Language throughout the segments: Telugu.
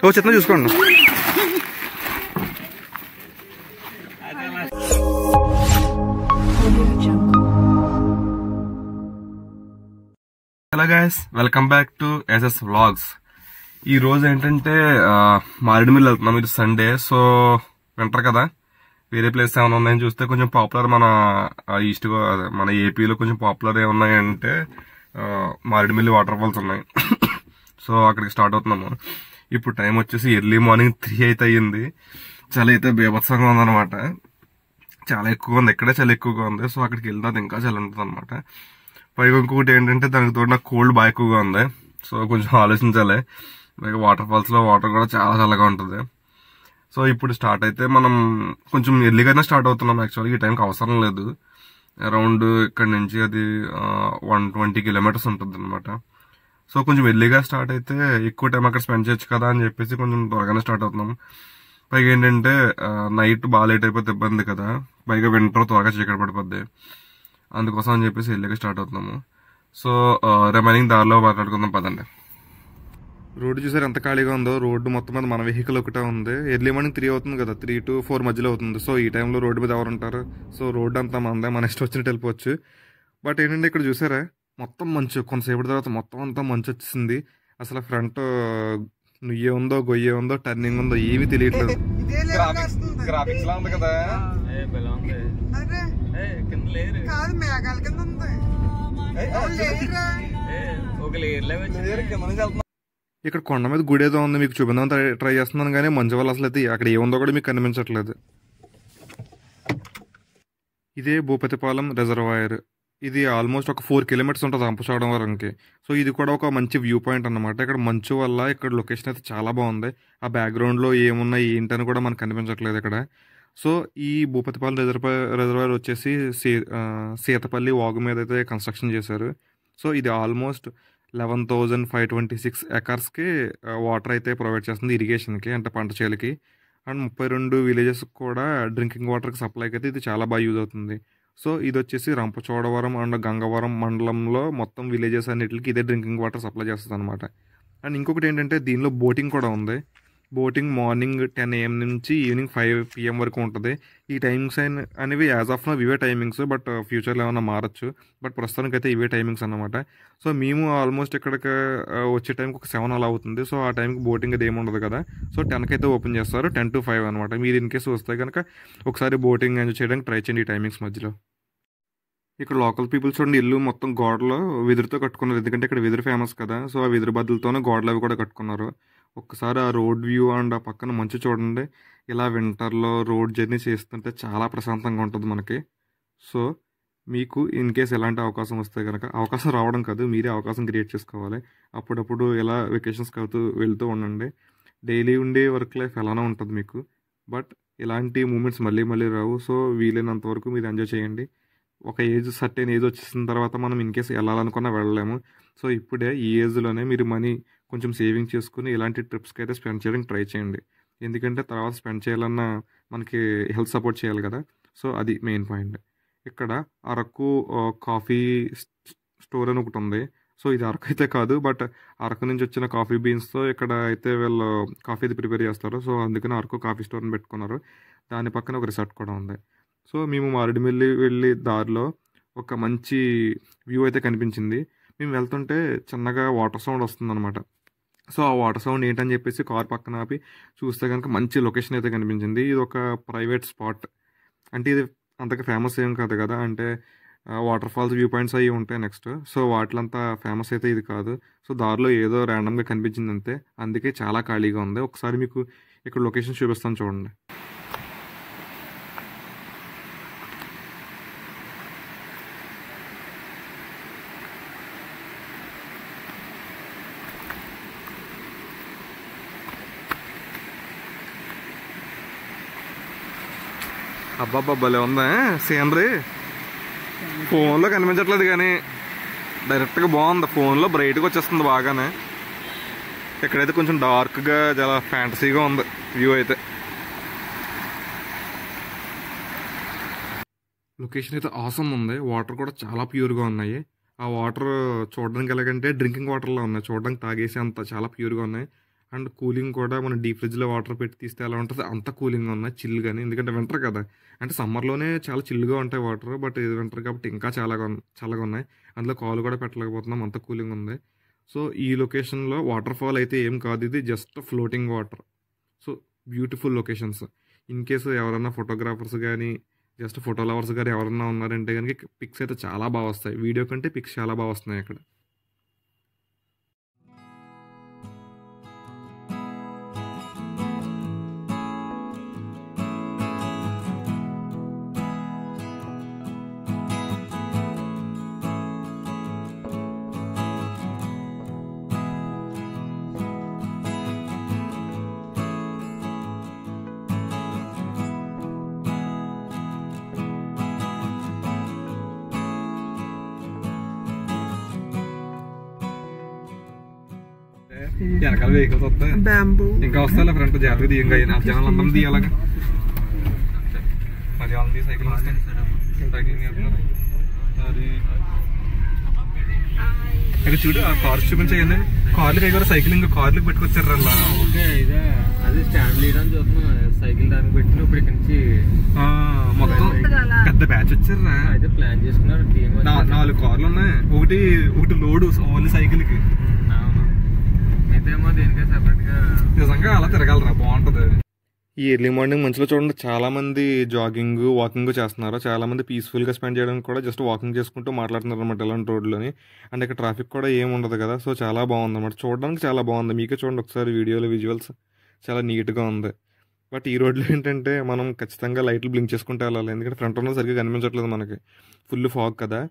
ఓ చిన్న చూసుకోండి. Hello guys, welcome back to SS vlogs. ఈ రోజు ఏంటంటే మారేడుమిల్లి వెళ్తున్నాం. ఇది సండే, సో వింటర్ కదా, వేరే ప్లేస్ ఏమైనా ఉన్నాయని చూస్తే కొంచెం పాపులర్ మన ఈస్ట్ మన ఏపీలో కొంచెం పాపులర్ ఏమున్నాయంటే మారేడుమిల్లి వాటర్ ఫాల్స్ ఉన్నాయి. సో అక్కడికి స్టార్ట్ అవుతున్నాము. ఇప్పుడు టైం వచ్చేసి ఎర్లీ మార్నింగ్ 3 అయితే అయ్యింది. చలి అయితే బీభత్సంగా ఉందన్నమాట. చాలా ఎక్కువగా ఉంది, ఇక్కడే చలి ఎక్కువగా ఉంది. సో అక్కడికి వెళ్తే ఇంకా చలి ఉంటుంది అనమాట. పైగా ఇంకొకటి ఏంటంటే దానికి తోడు నాకు కోల్డ్ బాగా ఎక్కువగా ఉంది. సో కొంచెం ఆలోచించాలి. పైగా వాటర్ ఫాల్స్ లో వాటర్ కూడా చాలా చల్లగా ఉంటుంది. సో ఇప్పుడు స్టార్ట్ అయితే మనం కొంచెం ఎర్లీగానే స్టార్ట్ అవుతున్నాం. యాక్చువల్గా ఈ టైంకి అవసరం లేదు. అరౌండ్ ఇక్కడ నుంచి అది 120 కిలోమీటర్స్ ఉంటుంది అనమాట. సో కొంచెం ఎర్లీగా స్టార్ట్ అయితే ఎక్కువ టైం అక్కడ స్పెండ్ చేయొచ్చు కదా అని చెప్పేసి కొంచెం త్వరగానే స్టార్ట్ అవుతున్నాం. పైగా ఏంటంటే నైట్ బాగా లేట్ అయిపోతే ఇబ్బంది కదా, పైగా వింటర్ త్వరగా చీకటి పడిపోద్ది. అందుకోసం అని చెప్పేసి ఎర్లీగా స్టార్ట్ అవుతున్నాము. సో రిమైనింగ్ దారిలో మాట్లాడుకుందాం పదండి. రోడ్డు చూసారు ఎంత ఖాళీగా ఉందో. రోడ్డు మొత్తం మీద మన వెహికల్ ఒకటే ఉంది. ఎర్లీ మార్నింగ్ 3 అవుతుంది కదా, 3 to 4 మధ్యలో అవుతుంది. సో ఈ టైంలో రోడ్డు మీద ఎవరు ఉంటారు? సో రోడ్డు అంతా మందే, మన ఇష్టం వచ్చినట్టు వెళ్ళిపోవచ్చు. బట్ ఏంటంటే ఇక్కడ చూసారా మొత్తం మంచు, కొంతసేపటి తర్వాత మొత్తం అంతా మంచు వచ్చేసింది. అసలు ఫ్రంట్ నుయ్యే ఉందో గొయ్యే ఉందో టర్నింగ్ ఉందో ఏమీ తెలియట్లేదు. గ్రాఫిక్స్ లా ఉంది కదా. ఇక్కడ కొండ మీద గుడి ఏదో ఉంది, మీకు చూపిందాం ట్రై చేస్తున్నాను కానీ మంచు వల్ల అసలు అయితే అక్కడ ఏముందో కూడా మీకు కనిపించట్లేదు. ఇదే భూపతిపాలెం రిజర్వాయర్. ఇది ఆల్మోస్ట్ ఒక 4 కిలోమీటర్స్ ఉంటుంది రంపచోడవరంకి. సో ఇది కూడా ఒక మంచి వ్యూ పాయింట్ అనమాట. ఇక్కడ మంచు వల్ల ఇక్కడ లొకేషన్ అయితే చాలా బాగుంది. ఆ బ్యాక్గ్రౌండ్లో ఏమున్నాయి ఏంటని కూడా మనకు కనిపించట్లేదు ఇక్కడ. సో ఈ భూపతిపాలెం రిజర్వాయర్ వచ్చేసి సీతపల్లి వాగు మీద అయితే కన్స్ట్రక్షన్ చేశారు. సో ఇది ఆల్మోస్ట్ 11,526 ఎకర్స్కి వాటర్ అయితే ప్రొవైడ్ చేస్తుంది ఇరిగేషన్కి, అంటే పంట చేలకి. అండ్ 32 విలేజెస్ కూడా డ్రింకింగ్ వాటర్కి సప్లైకి అయితే ఇది చాలా బాగా యూజ్ అవుతుంది. సో ఇది వచ్చేసి రంపచోడవరం అండ్ గంగవరం మండలంలో మొత్తం విలేజెస్ అన్నిటికి ఇదే డ్రింకింగ్ వాటర్ సప్లై చేస్తుంది అనమాట. అండ్ ఇంకొకటి ఏంటంటే దీనిలో బోటింగ్ కూడా ఉంది. బోటింగ్ మార్నింగ్ 10 AM నుంచి ఈవినింగ్ 5 PM వరకు ఉంటుంది. ఈ టైమింగ్స్ అనేవి యాజ్ ఆఫ్ నో ఇవే టైమింగ్స్, బట్ ఫ్యూచర్లో ఏమైనా మారచ్చు. బట్ ప్రస్తుతానికి అయితే ఇవే టైమింగ్స్ అన్నమాట. సో మేము ఆల్మోస్ట్ ఇక్కడికి వచ్చే టైంకి ఒక 7 అలా అవుతుంది. సో ఆ టైంకి బోటింగ్ అది ఏమి ఉండదు కదా. సో 10కి అయితే ఓపెన్ చేస్తారు, 10 to 5 అనమాట. మీరు ఇన్ కేసు వస్తే కనుక ఒకసారి బోటింగ్ ఎంజాయ్ చేయడానికి ట్రై చేయండి ఈ టైమింగ్స్ మధ్యలో. ఇక్కడ లోకల్ పీపుల్ చూడండి, ఇల్లు మొత్తం గోడలో వెదురుతో కట్టుకున్నారు. ఎందుకంటే ఇక్కడ వెదురు ఫేమస్ కదా. సో ఆ వెదురు బద్దలతోనే గోడలు అవి కూడా కట్టుకున్నారు. ఒక్కసారి ఆ రోడ్ వ్యూ అండ్ ఆ పక్కన మంచు చూడండి. ఇలా వింటర్లో రోడ్ జర్నీ చేస్తుంటే చాలా ప్రశాంతంగా ఉంటుంది మనకి. సో మీకు ఇన్ కేస్ ఎలాంటి అవకాశం వస్తే కనుక, అవకాశం రావడం కాదు, మీరే అవకాశం క్రియేట్ చేసుకోవాలి. అప్పుడప్పుడు ఇలా వెకేషన్స్కి అవుతూ వెళ్తూ ఉండండి. డైలీ ఉండే వర్క్ లైఫ్ ఎలానో ఉంటుంది మీకు, బట్ ఇలాంటి మూమెంట్స్ మళ్ళీ మళ్ళీ రావు. సో వీలైనంత వరకు మీరు ఎంజాయ్ చేయండి. ఒక సర్టెన్ ఏజ్ వచ్చేసిన తర్వాత మనం ఇన్ కేసు వెళ్ళాలనుకున్నా వెళ్ళలేము. సో ఇప్పుడే ఈ ఏజ్లోనే మీరు మనీ కొంచెం సేవింగ్ చేసుకుని ఇలాంటి ట్రిప్స్కి అయితే స్పెండ్ చేయడానికి ట్రై చేయండి. ఎందుకంటే తర్వాత స్పెండ్ చేయాలన్నా మనకి హెల్త్ సపోర్ట్ చేయాలి కదా. సో అది మెయిన్ పాయింట్. ఇక్కడ అరకు కాఫీ స్టోర్ అని ఒకటి ఉంది. సో ఇది అరకు అయితే కాదు, బట్ అరకు నుంచి వచ్చిన కాఫీ బీన్స్తో ఇక్కడ అయితే వీళ్ళు కాఫీ అయితే ప్రిపేర్ చేస్తారు. సో అందుకని అరకు కాఫీ స్టోర్ని పెట్టుకున్నారు. దాని పక్కన ఒక రిసార్ట్ కూడా ఉంది. సో మేము మారేడుమిల్లి వెళ్ళి దారిలో ఒక మంచి వ్యూ అయితే కనిపించింది. మేము వెళ్తుంటే చిన్నగా వాటర్ సౌండ్ వస్తుందన్నమాట. సో ఆ వాటర్ సౌండ్ ఏంటని చెప్పేసి కార్ పక్కన ఆపి చూస్తే కనుక మంచి లొకేషన్ అయితే కనిపించింది. ఇది ఒక ప్రైవేట్ స్పాట్. అంటే ఇది అంతగా ఫేమస్ ఏం కాదు కదా, అంటే వాటర్ ఫాల్స్ వ్యూ పాయింట్స్ అవి ఉంటాయి నెక్స్ట్. సో వాటిలంతా ఫేమస్ అయితే ఇది కాదు. సో దారిలో ఏదో ర్యాండమ్గా కనిపించింది అంతే, అందుకే చాలా ఖాళీగా ఉంది. ఒకసారి మీకు ఇక్కడ లొకేషన్ చూపిస్తాను చూడండి. అబ్బాబ్బలే ఉందా సీనరీ. ఫోన్లో కనిపించట్లేదు కానీ డైరెక్ట్గా బాగుంది. ఫోన్లో బ్రైట్గా వచ్చేస్తుంది బాగానే. ఇక్కడైతే కొంచెం డార్క్గా చాలా ఫ్యాంటసీగా ఉంది వ్యూ అయితే. లొకేషన్ అయితే ఆసమ్ ఉంది. వాటర్ కూడా చాలా ప్యూర్గా ఉన్నాయి. ఆ వాటర్ చూడడానికి ఎలాగంటే డ్రింకింగ్ వాటర్లో ఉన్నాయి, చూడడానికి తాగేసి అంత చాలా ప్యూర్గా ఉన్నాయి. అండ్ కూలింగ్ కూడా మనం డీప్ ఫ్రిడ్జ్లో వాటర్ పెట్టి తీస్తే ఎలా ఉంటుంది అంత కూలింగ్గా ఉన్నాయి, చిల్గాని. ఎందుకంటే వింటర్ కదా, అంటే సమ్మర్లోనే చాలా చిల్లుగా ఉంటాయి వాటర్, బట్ ఇది వింటర్ కాబట్టి ఇంకా చల్లగా ఉన్నాయి. అందులో కాలు కూడా పెట్టలేకపోతున్నాం, అంత కూలింగ్ ఉంది. సో ఈ లొకేషన్లో వాటర్ ఫాల్ అయితే ఏం కాదు, ఇది just floating water. So beautiful locations. In case ఎవరైనా ఫోటోగ్రాఫర్స్ కానీ జస్ట్ ఫోటో లవర్స్ గారు ఎవరన్నా ఉన్నారంటే కనుక పిక్స్ అయితే చాలా బాగా వస్తాయి, వీడియో కంటే పిక్స్ చాలా బాగా వస్తున్నాయి అక్కడ. వెనకాల వెహికల్స్ వస్తాయి, ఇంకా వస్తాయి ఫ్రంట్ జాగ్రత్త తీయంగా జనాలు అందరం తీయాలగా, జనాలు తీ సైకిల్ వస్తాయి. ఇక్కడ చూడు ఆ కార్స్ చూపించాయండి, కార్లు కై కూడా సైకిలింగ్ కార్లు పెట్టుకొచ్చారు అలా. అది స్టాండ్ లీడర్ చూస్తున్నాం, సైకిల్ దానికి పెట్టిన ఇప్పుడు ఇక్కడ నుంచి మొత్తం పెద్ద బ్యాచ్ వచ్చారా. అయితే ప్లాన్ చేసుకున్నారు, 4 కార్లు ఉన్నాయి, ఒకటి లోడు ఓన్లీ సైకిల్ కి. నిజంగా అలా తిరగాలరా, బాగుంటది. ఈ ఎర్లీ మార్నింగ్ మంచిలో చూడండి, చాలా మంది జాగింగ్ వాకింగ్ చేస్తున్నారు, చాలా మంది పీస్ఫుల్గా స్పెండ్ చేయడానికి కూడా జస్ట్ వాకింగ్ చేసుకుంటూ మాట్లాడుతున్నారు అనమాట ఇలాంటి రోడ్లోని. అండ్ ఇక్కడ ట్రాఫిక్ కూడా ఏమి ఉండదు కదా, సో చాలా బాగుంది అనమాట, చూడడానికి చాలా బాగుంది. మీకే చూడండి ఒకసారి వీడియోలో విజువల్స్ చాలా నీట్గా ఉంది. బట్ ఈ రోడ్లో ఏంటంటే మనం ఖచ్చితంగా లైట్లు బ్లింక్ చేసుకుంటూ వెళ్ళాలి, ఎందుకంటే ఫ్రంట్ ఉన్న సరిగ్గా కనిపించట్లేదు మనకి, ఫుల్ ఫాగ్ కదా.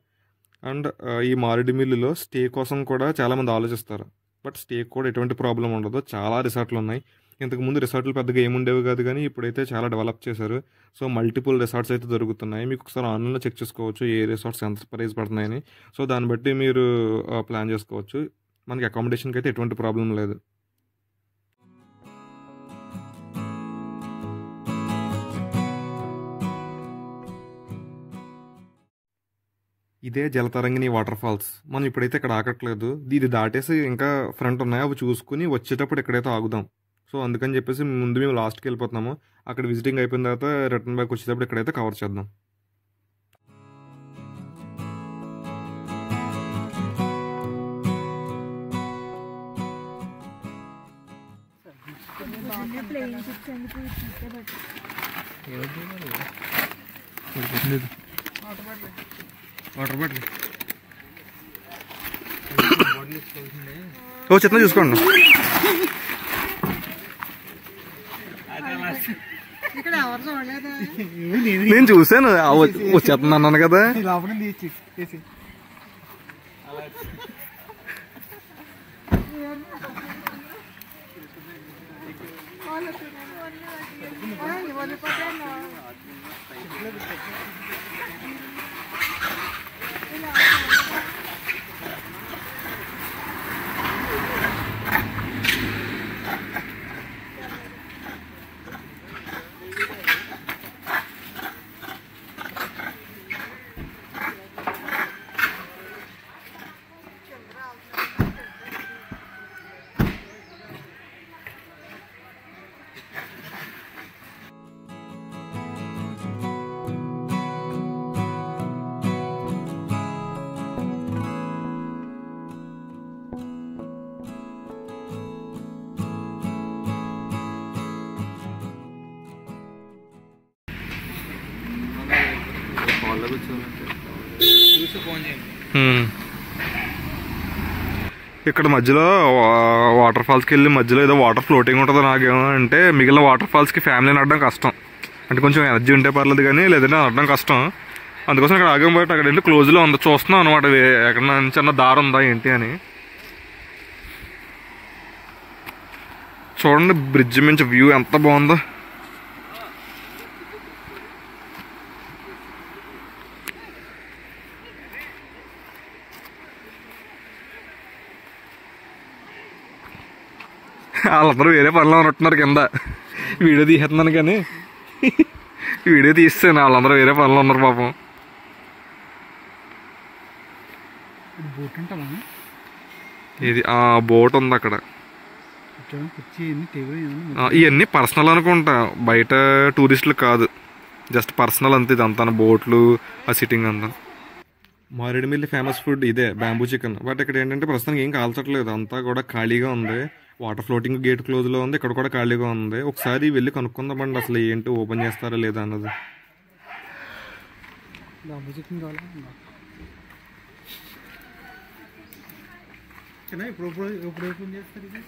అండ్ ఈ మారేడుమిల్లులో స్టే కోసం కూడా చాలామంది ఆలోచిస్తారు, బట్ స్టే కూడా ఎటువంటి ప్రాబ్లం ఉండదు, చాలా రిసార్ట్లు ఉన్నాయి. ఇంతకుముందు రిసార్ట్లు పెద్దగా ఏముండేవి కాదు, కానీ ఇప్పుడైతే చాలా డెవలప్ చేశారు. సో మల్టిపుల్ రిసార్ట్స్ అయితే దొరుకుతున్నాయి, మీకు ఒకసారి ఆన్లైన్లో చెక్ చేసుకోవచ్చు ఏ రిసార్ట్స్ ఎంత ప్రైస్ పడుతున్నాయని. సో దాన్ని బట్టి మీరు ప్లాన్ చేసుకోవచ్చు. మనకి అకామిడేషన్కి అయితే ఎటువంటి ప్రాబ్లం లేదు. ఇదే జలతరంగిణి వాటర్ ఫాల్స్. మనం ఇప్పుడైతే ఇక్కడ ఆగట్లేదు, ఇది దాటేసి ఇంకా ఫ్రంట్ ఉన్నాయి, అవి చూసుకుని వచ్చేటప్పుడు ఎక్కడైతే ఆగుదాం. సో అందుకని చెప్పేసి ముందు మేము లాస్ట్కి వెళ్ళిపోతున్నాము, అక్కడ విజిటింగ్ అయిపోయిన తర్వాత రిటర్న్ బ్యాక్ వచ్చేటప్పుడు ఎక్కడైతే కవర్ చేద్దాం. వాటర్ బాటిల్ ఓ చిన్న చూసుకోండి. నేను చూసాను వచ్చేస్తుంది అన్నాను కదా. ఇక్కడ మధ్యలో వాటర్ ఫాల్స్కి వెళ్ళి మధ్యలో ఏదో వాటర్ ఫ్లోటింగ్ ఉంటుంది. నాకేమో అంటే మిగిలిన వాటర్ ఫాల్స్కి ఫ్యామిలీని నడడం కష్టం, అంటే కొంచెం ఎనర్జీ ఉంటే పర్లేదు కానీ లేదంటే నడడం కష్టం. అందుకోసం ఇక్కడ ఆగం బయట అక్కడ వెళ్ళి క్లోజ్లో ఉంది, చూస్తున్నాం అనమాట ఎక్కడ నుంచి అన్న దారి ఉందా ఏంటి అని. చూడండి బ్రిడ్జ్ నుంచి వ్యూ ఎంత బాగుందో. వాళ్ళందరూ వేరే పనిలో ఉన్నట్టున్నారు కింద, వీడియో తీసేస్తున్నాను కానీ వీడియో తీస్తాను, వాళ్ళందరూ వేరే పనిలో ఉన్నారు పాపం. ఇది బోట్ ఉంది అక్కడ, ఇవన్నీ పర్సనల్ అనుకుంటా, బయట టూరిస్టులు కాదు, జస్ట్ పర్సనల్ అంతే. ఇదంతా బోట్లు, ఆ సిట్టింగ్ అంతా. మారేడుమిల్లి ఫేమస్ ఫుడ్ ఇదే, బ్యాంబూ చికెన్. బట్ ఇక్కడ ఏంటంటే ప్రస్తుతానికి ఏం కాల్చట్లేదు, అంతా కూడా ఖాళీగా ఉంది. వాటర్ ఫ్లోటింగ్ గేట్ క్లోజ్లో ఉంది, ఇక్కడ కూడా ఖాళీగా ఉంది. ఒకసారి వెళ్ళి కనుక్కుందామండి అసలు ఏంటి, ఓపెన్ చేస్తారా లేదా అన్నది. బ్యాంబూ చికెన్ కావాలా? ఇప్పుడు ఓపెన్ చేస్తారు ఇది?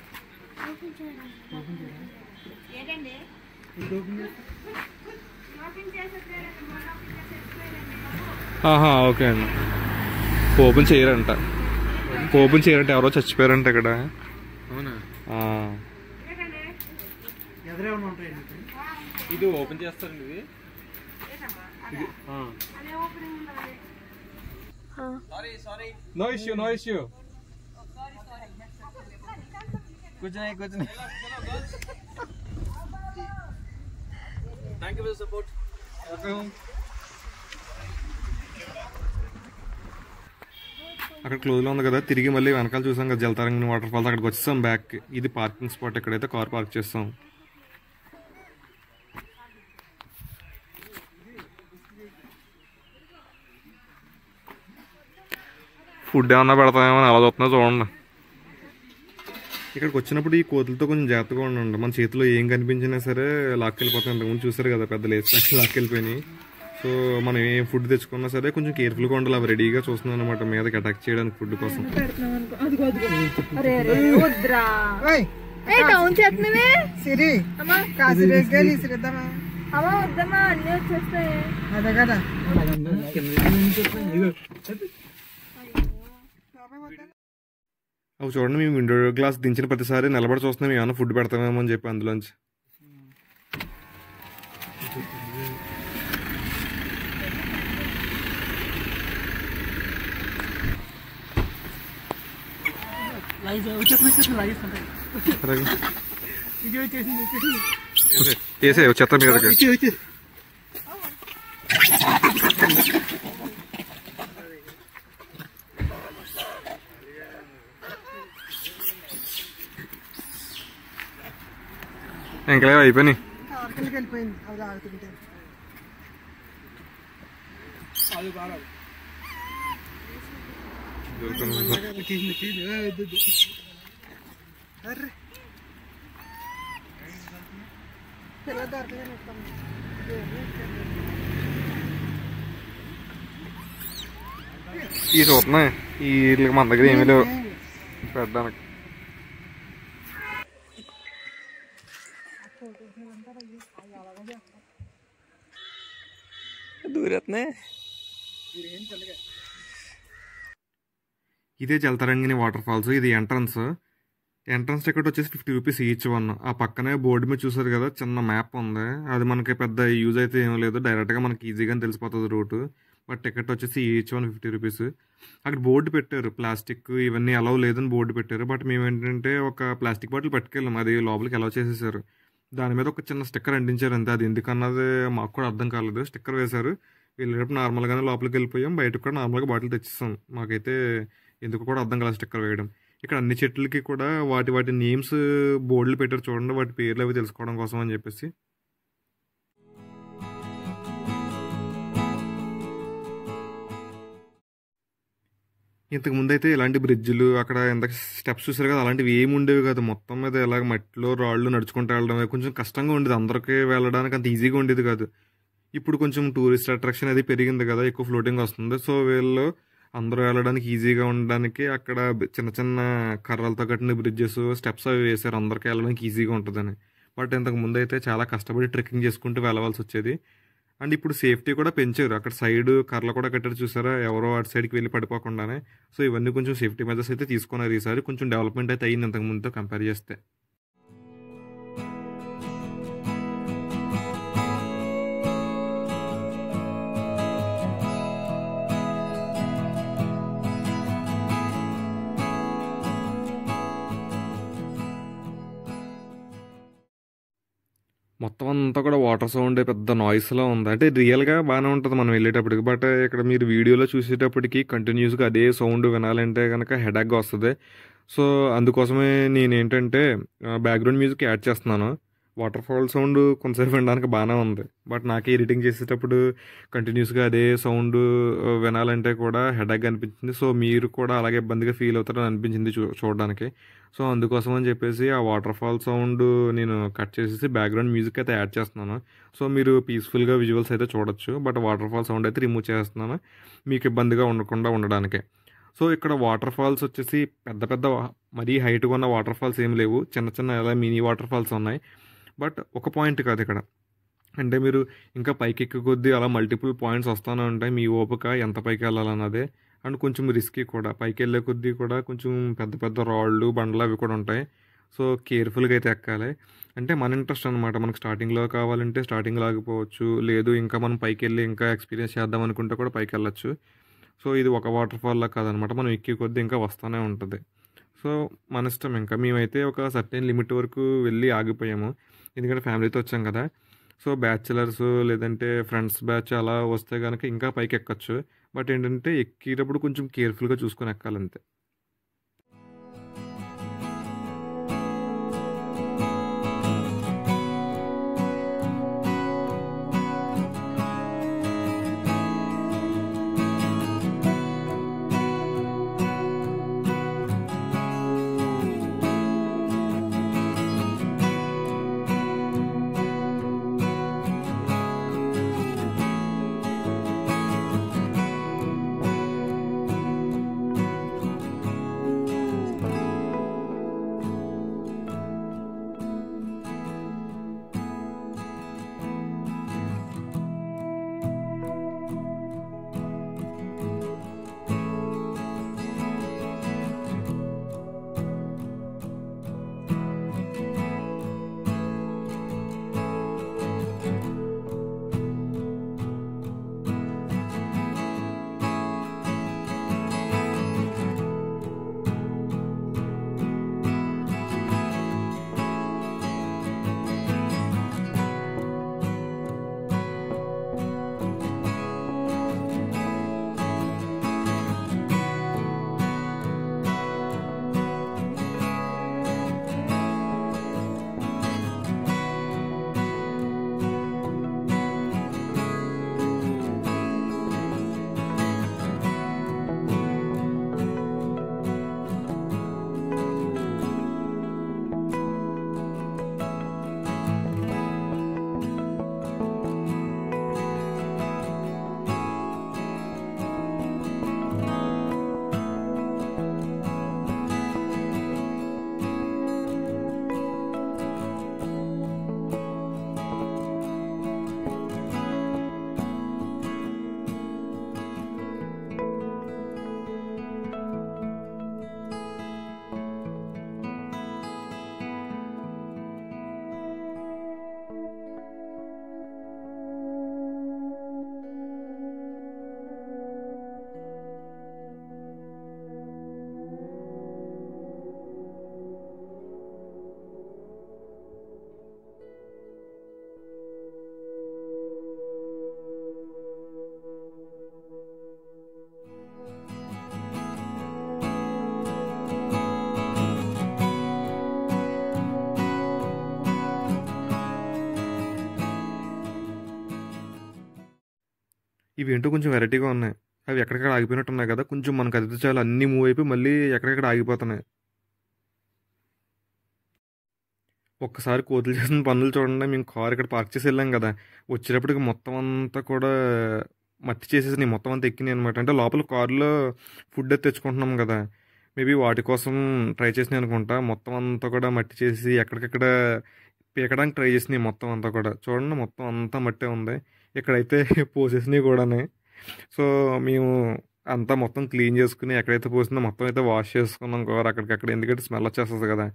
ఓకే అండి. ఓపెన్ చేయరంట, ఎవరో చచ్చిపోయారంట ఇక్కడ. అవునా? ఇది ఓపెన్ చేస్తారండి ఇది? No issue. కూర్చున్నాయి. Thank you for support. అక్కడ క్లోజ్లో ఉంది కదా, తిరిగి మళ్ళీ వెనకాల చూసాం కదా జలతరంగిణి వాటర్ ఫాల్స్, అక్కడికి వచ్చేసాం బ్యాక్. ఇది పార్కింగ్ స్పాట్, ఎక్కడైతే కార్ పార్క్ చేస్తాం. ఫుడ్ ఏమన్నా పెడతామేమో అలా చూస్తున్నా చూడండి. ఇక్కడికి వచ్చినప్పుడు ఈ కోతులతో కొంచెం జాగ్రత్తగా ఉండండి. మన చేతిలో ఏం కనిపించినా సరే లాక్కెళ్ళిపోతాయి. ఇంతకుముందు చూసారు కదా, పెద్ద లేచి లాక్కెళ్ళిపోయినాయి. సో మనం ఏం ఫుడ్ తెచ్చుకున్నా సరే కొంచెం కేర్ఫుల్గా ఉండాలి. అవి రెడీగా చూస్తున్నాం అనమాట మీదకి అటాక్ చేయడానికి ఫుడ్ కోసం. అవి చూడండి, మేము విండో గ్లాస్ దించిన ప్రతిసారి నిలబడి చూస్తున్నాం ఏమన్నా ఫుడ్ పెడతామేమో అని చెప్పి అందులోంచి. వేసే చెత్త మీదకి. ఇంకా అయిపోయినాయి. ఈ చూస్తున్నాయి, ఈ మన దగ్గర ఏమీ లేవు పెట్టడానికి. ఇదే జలతరంగిణి వాటర్ ఫాల్స్. ఇది ఎంట్రన్స్ టికెట్ వచ్చేసి 50 రూపీస్ ఈచ్ వన్. ఆ పక్కనే బోర్డు మీద చూసారు కదా, చిన్న మ్యాప్ ఉంది. అది మనకి పెద్ద యూజ్ అయితే ఏం లేదు, డైరెక్ట్గా మనకి ఈజీగా తెలిసిపోతుంది రూట్. బట్ టికెట్ వచ్చేసి ఈచ్ వన్ 50 రూపీస్. అక్కడ బోర్డు పెట్టారు, ప్లాస్టిక్ ఇవన్నీ అలౌ లేదని బోర్డు పెట్టారు. బట్ మేము ఏంటంటే ఒక ప్లాస్టిక్ బాటిల్ పట్టుకెళ్ళాం, అది లోపలికి అలౌ చేసేసారు. దాని మీద ఒక చిన్న స్టిక్కర్ అంటించారు అంతే. అది ఎందుకన్నది మాకు కూడా అర్థం కాలేదు. స్టిక్కర్ వేశారు, వెళ్ళేటప్పుడు నార్మల్గానే లోపలికి వెళ్ళిపోయాం, బయటకు కూడా నార్మల్గా బాటిల్ తెచ్చిస్తాం. మాకైతే ఎందుకు కూడా అర్థం కాలేదు స్టిక్కర్ వేయడం. ఇక్కడ అన్ని చెట్లకి కూడా వాటి నేమ్స్ బోర్డులు పెట్టారు చూడండి, వాటి పేర్లు అవి తెలుసుకోవడం కోసం అని చెప్పేసి. ఇంతకు ముందు అయితే ఇలాంటి బ్రిడ్జ్లు, అక్కడ ఎంత స్టెప్స్ చూసారు కదా, అలాంటివి ఏమి ఉండేవి కాదు. మొత్తం మీద ఇలాగ మట్టిలో రాళ్ళు నడుచుకుంటూ వెళ్ళడం కొంచెం కష్టంగా ఉండేది, అందరికీ వెళ్ళడానికి అంత ఈజీగా ఉండేది కాదు. ఇప్పుడు కొంచెం టూరిస్ట్ అట్రాక్షన్ అది పెరిగింది కదా, ఎక్కువ ఫ్లోటింగ్ వస్తుంది. సో వీళ్ళు అందరూ వెళ్ళడానికి ఈజీగా ఉండడానికి అక్కడ చిన్న చిన్న కర్రలతో కట్టిన బ్రిడ్జెస్, స్టెప్స్ అవి వేశారు, అందరికీ వెళ్ళడానికి ఈజీగా ఉంటుందని. బట్ ఇంతకు ముందు అయితే చాలా కష్టపడి ట్రెక్కింగ్ చేసుకుంటూ వెళ్ళవలసి వచ్చేది. అండ్ ఇప్పుడు సేఫ్టీ కూడా పెంచారు, అక్కడ సైడ్ కర్రలు కూడా కట్టారు చూసారా, ఎవరో అటు సైడ్కి వెళ్ళి పడిపోకుండానే. సో ఇవన్నీ కొంచెం సేఫ్టీ మెజర్స్ అయితే తీసుకున్నారు ఈసారి. కొంచెం డెవలప్మెంట్ అయితే అయ్యింది ఇంతకు ముందుతో కంపేర్ చేస్తే. మొత్తం అంతా కూడా వాటర్ సౌండే పెద్ద నాయిస్‌లా ఉంది. అంటే రియల్‌గా బానే ఉంటది మనం వెళ్ళేటప్పటికి. బట్ ఇక్కడ మీరు వీడియోలో చూసేటప్పటికి కంటిన్యూస్‌గా అదే సౌండ్ వినాలంటే గనక హెడేక్‌గా వస్తది. సో, అందుకోసమే నేనేంటంటే బ్యాక్‌గ్రౌండ్ మ్యూజిక్ యాడ్ చేస్తున్నాను. వాటర్ ఫాల్ సౌండ్ కొంతసేపు వినడానికి బానే ఉంది. బట్ నాకే ఎడిటింగ్ చేసేటప్పుడు కంటిన్యూస్‌గా అదే సౌండ్ వినాలంటే కూడా హెడేక్‌గా అనిపించింది. సో, మీరు కూడా అలాగే ఇబ్బందిగా ఫీల్ అవుతారని అనిపించింది చూడడానికి. సో, అందుకోసం అని చెప్పేసి ఆ వాటర్ ఫాల్ సౌండ్ నేను కట్ చేసేసి బ్యాక్‌గ్రౌండ్ మ్యూజిక్ అయితే యాడ్ చేస్తున్నాను. సో, మీరు పీస్‌ఫుల్‌గా విజువల్స్ అయితే చూడొచ్చు. బట్ వాటర్ ఫాల్ సౌండ్ అయితే రిమూవ్ చేస్తున్నాను. మీకు ఇబ్బందిగా ఉండకుండా ఉండడానికే. సో, ఇక్కడ వాటర్ ఫాల్స్ వచ్చేసి పెద్ద పెద్ద మరీ హైట్‌గా ఉన్న వాటర్ ఫాల్స్ ఏమి లేవు. చిన్న చిన్న ఇలా మినీ వాటర్ ఫాల్స్ ఉన్నాయి. బట్ ఒక పాయింట్ కాదు ఇక్కడ. అంటే మీరు ఇంకా పైకెక్కే కొద్దీ అలా మల్టిపుల్ పాయింట్స్ వస్తానే ఉంటాయి. మీ ఓపిక ఎంత పైకెళ్ళాలన్నదే. అండ్ కొంచెం రిస్కీ కూడా. పైకెళ్ళే కొద్దీ కూడా కొంచెం పెద్ద పెద్ద రాళ్ళు, బండలు అవి కూడా ఉంటాయి. సో, కేర్‌ఫుల్‌గా అయితే ఎక్కాలి. అంటే మన ఇంట్రెస్ట్ అనమాట. మనకు స్టార్టింగ్‌లో కావాలంటే స్టార్టింగ్‌లో ఆగిపోవచ్చు. లేదు ఇంకా మనం పైకెళ్ళి ఇంకా ఎక్స్‌పీరియన్స్ చేద్దాం అనుకుంటే కూడా పైకెళ్ళొచ్చు. సో, ఇది ఒక వాటర్ ఫాల్‌లా కాదనమాట. మనం ఎక్కే కొద్దీ ఇంకా వస్తానే ఉంటది. సో, మన ఇష్టం ఇంకా. మేమైతే ఒక సర్టెన్ లిమిట్ వరకు వెళ్ళి ఆగిపోయాము. ఎందుకంటే ఫ్యామిలీతో వచ్చాం కదా! సో, బ్యాచిలర్స్ లేదంటే ఫ్రెండ్స్ బ్యాచ్ అలా వస్తే గనక ఇంకా పైకెక్కచ్చు. బట్ ఏంటంటే ఎక్కేటప్పుడు కొంచెం కేర్‌ఫుల్‌గా చూసుకొని ఎక్కాలంతే. ఇవేంటో కొంచెం వెరైటీగా ఉన్నాయి. అవి ఎక్కడికక్కడ ఆగిపోయినట్టున్నాయి కదా! కొంచెం మనకు అదితే చాలు అన్నీ మూవ్ అయిపోయి మళ్ళీ ఎక్కడెక్కడ ఆగిపోతున్నాయి. ఒక్కసారి కోతులు చేసిన పనులు చూడండి. మేము కార్ ఇక్కడ పార్క్ చేసి వెళ్ళాం కదా! వచ్చేటప్పటికి మొత్తం అంతా కూడా మట్టి చేసేసినాయి. మొత్తం అంతా ఎక్కినాయి అనమాట. అంటే లోపల కారులో ఫుడ్ అది తెచ్చుకుంటున్నాం కదా! మేబీ వాటి కోసం ట్రై చేసినాయి అనుకుంటా. మొత్తం అంతా కూడా మట్టి చేసి ఎక్కడికక్కడ పీకడానికి ట్రై చేసినాయి మొత్తం అంతా కూడా. చూడండి మొత్తం అంతా మట్టే ఉంది. ఇక్కడైతే పోసేసినయి కూడానే. సో, మేము అంతా మొత్తం క్లీన్ చేసుకొని ఎక్కడైతే పోసిందో మొత్తం అయితే వాష్ చేసుకున్నాం కార్ అక్కడికక్కడ. ఎందుకంటే స్మెల్ వచ్చేస్తది కదా!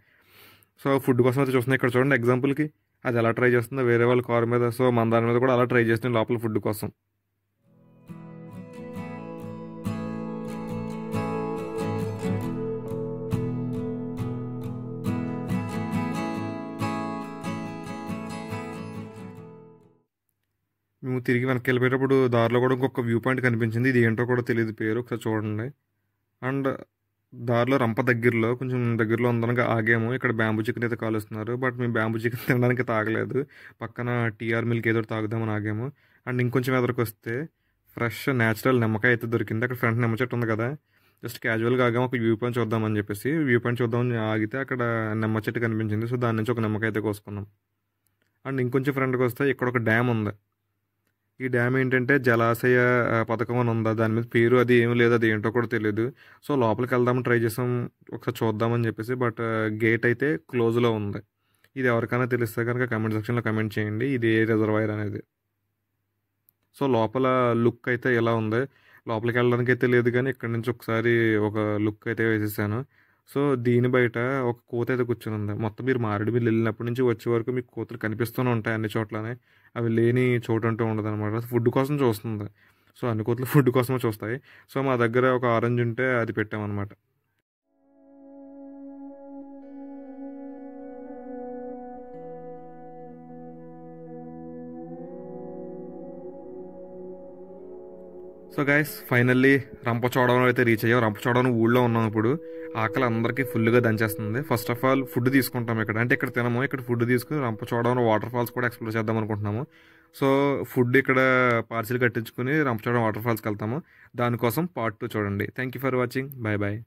సో, ఫుడ్ కోసం అయితే చూస్తున్నాం. ఇక్కడ చూడండి ఎగ్జాంపుల్‌కి అది ఎలా ట్రై చేస్తుందో వేరే వాళ్ళ కార్ మీద. సో, మన దాని మీద కూడా అలా ట్రై చేసినాయి లోపల ఫుడ్ కోసం. మేము తిరిగి వెనక్కి వెళ్ళిపోయేటప్పుడు దారిలో కూడా ఇంకొక వ్యూ పాయింట్ కనిపించింది. ఇది ఏంటో కూడా తెలియదు పేరు, ఒకసారి చూడండి. అండ్ దారిలో రంప దగ్గరలో కొంచెం దగ్గరలో ఉందనగా ఆగాము. ఇక్కడ బ్యాంబూ చికెన్ అయితే కాలుస్తున్నారు. బట్ మేము బ్యాంబూ చికెన్ తినడానికి తాగలేదు. పక్కన టీఆర్ మిల్క్ ఏదో తాగుదామని ఆగాము. అండ్ ఇంకొంచెం ఎదురుకు వస్తే ఫ్రెష్ న్యాచురల్ నిమ్మకాయ అయితే దొరికింది. అక్కడ ఫ్రంట్ నిమ్మ చెట్టు ఉంది కదా, జస్ట్ క్యాజువల్గా ఆగాము ఒక వ్యూ పాయింట్ చూద్దామని చెప్పేసి. వ్యూ పాయింట్ చూద్దామని ఆగితే అక్కడ నిమ్మ చెట్టు కనిపించింది. సో దాని నుంచి ఒక నిమ్మకాయ అయితే కోసుకున్నాం. అండ్ ఇంకొంచెం ఫ్రంట్కి వస్తే ఇక్కడ ఒక డ్యామ్ ఉంది. ఈ డ్యామ్ ఏంటంటే జలాశయ పథకం అని ఉందా, దాని మీద పేరు అది ఏమీ లేదు, అది ఏంటో కూడా తెలియదు. సో లోపలికి వెళ్దామని ట్రై చేసాం, ఒకసారి చూద్దామని చెప్పేసి. బట్ గేట్ అయితే క్లోజ్లో ఉంది. ఇది ఎవరికైనా తెలిస్తే కనుక కమెంట్ సెక్షన్లో కమెంట్ చేయండి ఇది ఏ రిజర్వాయర్ అనేది. సో లోపల లుక్ అయితే ఎలా ఉంది, లోపలికి వెళ్ళడానికి అయితే లేదు, కానీ ఇక్కడ నుంచి ఒకసారి ఒక లుక్ అయితే వేసేసాను. సో దీని బయట ఒక కోత అయితే కూర్చొని ఉంది. మొత్తం మీరు మారేడుమిల్లి వెళ్ళినప్పటి నుంచి వచ్చే వరకు మీకు కోతలు కనిపిస్తూనే ఉంటాయి అన్ని చోట్లనే. అవి లేని చోటు అంటూ ఉండదు అనమాట. ఫుడ్ కోసం చూస్తుంది. సో అన్ని కోతలు ఫుడ్ కోసమే చూస్తాయి. సో మా దగ్గర ఒక ఆరెంజ్ ఉంటే అది పెట్టామన్నమాట. సో గైస్ ఫైనల్లీ రంపచోడవరం అయితే రీచ్ అయ్యాం. రంపచోడవరం ఊళ్ళో ఉన్నాం ఇప్పుడు. ఆకలి అందరికీ ఫుల్గా దంచేస్తుంది. ఫస్ట్ ఆఫ్ ఆల్ ఫుడ్ తీసుకుంటాం ఇక్కడ, అంటే ఇక్కడ తినము, ఇక్కడ ఫుడ్ తీసుకుని రంపచోడవరం వాటర్ ఫాల్స్ కూడా ఎక్స్ప్లోర్ చేద్దాం అనుకుంటున్నాము. సో ఫుడ్ ఇక్కడ పార్సిల్ కట్టించుకుని రంపచోడవరం వాటర్ ఫాల్స్కి వెళ్తాము. దానికోసం పార్ట్ 2 చూడండి. Thank you for watching. Bye bye.